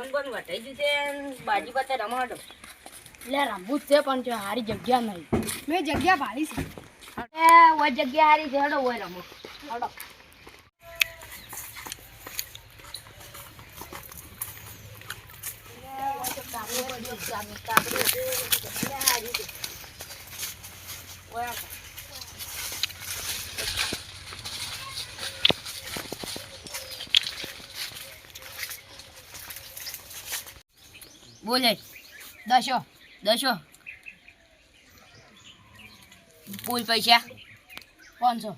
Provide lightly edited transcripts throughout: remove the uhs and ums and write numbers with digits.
Phone બોન વટાઈ ગયું છે બાજી પાસે રમાડો એટલે રમવું જ છે પણ જો હારી જગ્યા નહીં. મેં જગ્યા ભાડી છે. ઓય જગ્યા હારી છે હેડો ઓય રમો હેડો બોલે 10 બોલ પૈસા 500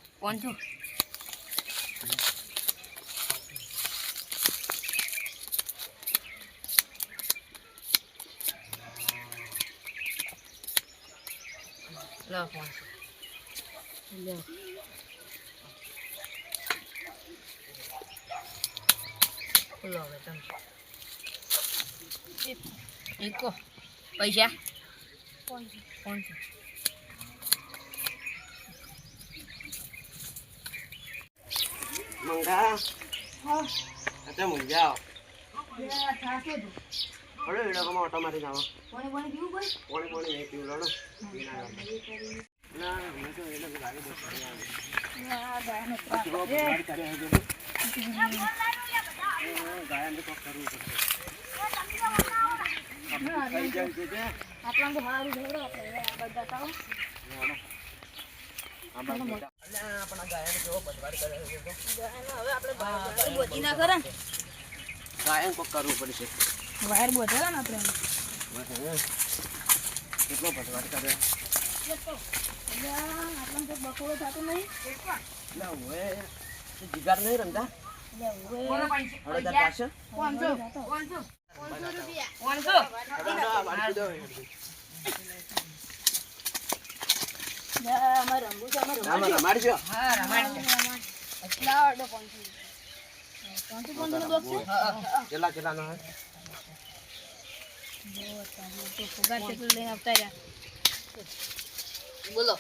લો 500 લો લો હવે તમે એકો પૈસા 500 મંગા હા અચ્છા મું જાઓ યા થાકે તો અરે એડા કમા ઓટો મારી જાવ પાણી પીવું ભાઈ પાણી નહીં પીવું લડો ના મને તો એટલે ગાડી બસ ના ગાયનો ગાડી કરે હે ગાયન તો કરવું પડશે કઈ જાય છે આપણા તો હારું ભેડો આપણે આ બધા તાવ આપણા ગાયન કેવો બદવાડ કરે છે ગાયનો હવે આપણે વાયર બોધી ના કરે ને ગાયન કો કરવું પડશે વાયર બોધે ને આપણે કેટલો બદવાડ કરે આપણને તો બકોડો થતો નહીં ના ઓએ જીગાર નહીં રમતા બોલો હળદર પાસે 500 અમારે રંગુ છે અમારે રમાડજો હા રમાડ એટલા ઓર્ડર 500 બોક્સ છે કેટલા નો હે તો પગાર કેટલું લઈને આવતા રહ્યા બોલો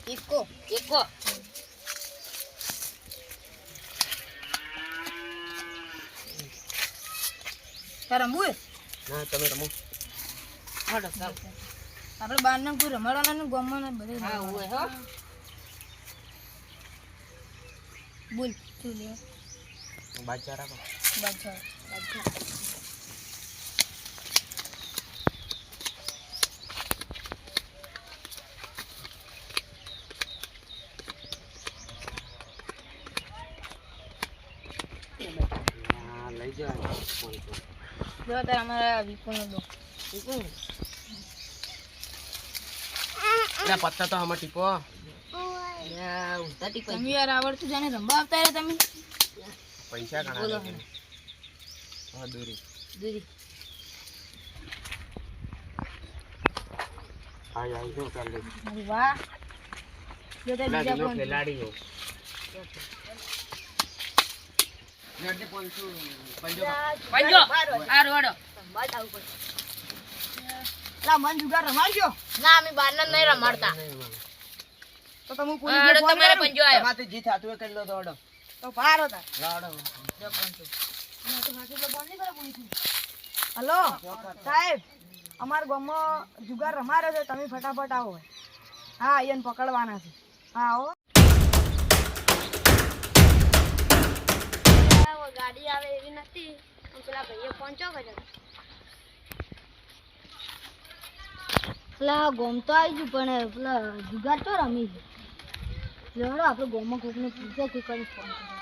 એકો તાર રમવું ના તમે રમો હેડો ચાલ આપણે બહારના કોઈ રમાડવાના ને ગમવાના બધે હા ઓય હો બોલ શું લે બાદશાહ રાખો બાદશાહ લઈ જાઓ જો તાર અમારા વિપુનો દો ના પત્તા તો આમાં ટીપો ઉતાટી તમે યાર આવડતું જાણે રમવા આવતા રહ્યા તમે પૈસા ઘણા બોલો. લાગે. હા દૂરી દૂરી હા યાર જો ચાલ લે અરે વાહ જો તાર બીજા લાગી નો પણ ખેલાડી હો નડે 500 પંજો પંજો આરો હેડો લા મન જુગાર રમાડજો ના અમે બારના નહીં રમાડતા તો તમે હેડો તમારે પંજો આયો તમારે જે થાતું એ કરી લો તો ઓડો તો પાર હતા લાડો હલો સાહેબ અમારા ગામમાં જુગાર રમાડે છે તમે ફટાફટ આવો હા એને પકડવાના છે હા આવો ગાડી આવે એવી નથી પેલા ભાઈએ પહોંચો કર્યો પેલા ગોમ તો આવી ગયું પણ પેલા જુગાર તો રમી છે લેવડો આપણે ગોમમાં કોકને પૂછે કે કરી ફોન કર્યો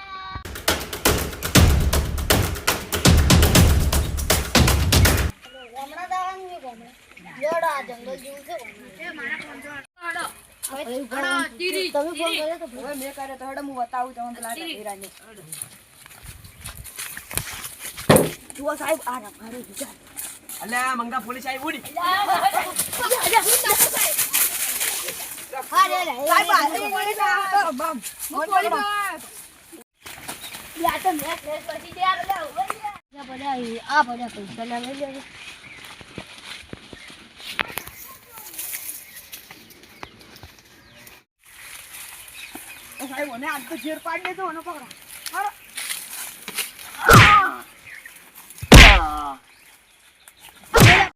હમણાં દાવાનું ને ગોમડે લેવડો આ જંગલ જેવું છે તમે ફોન કર્યો તો હવે મેં કર્યો તો હેડો હું બતાવું તમને પેલા હીરાને જુઓ સાહેબ આ રમાડો જુગાર અલ્યા મંગા પોલીસ આવી ઉડી હા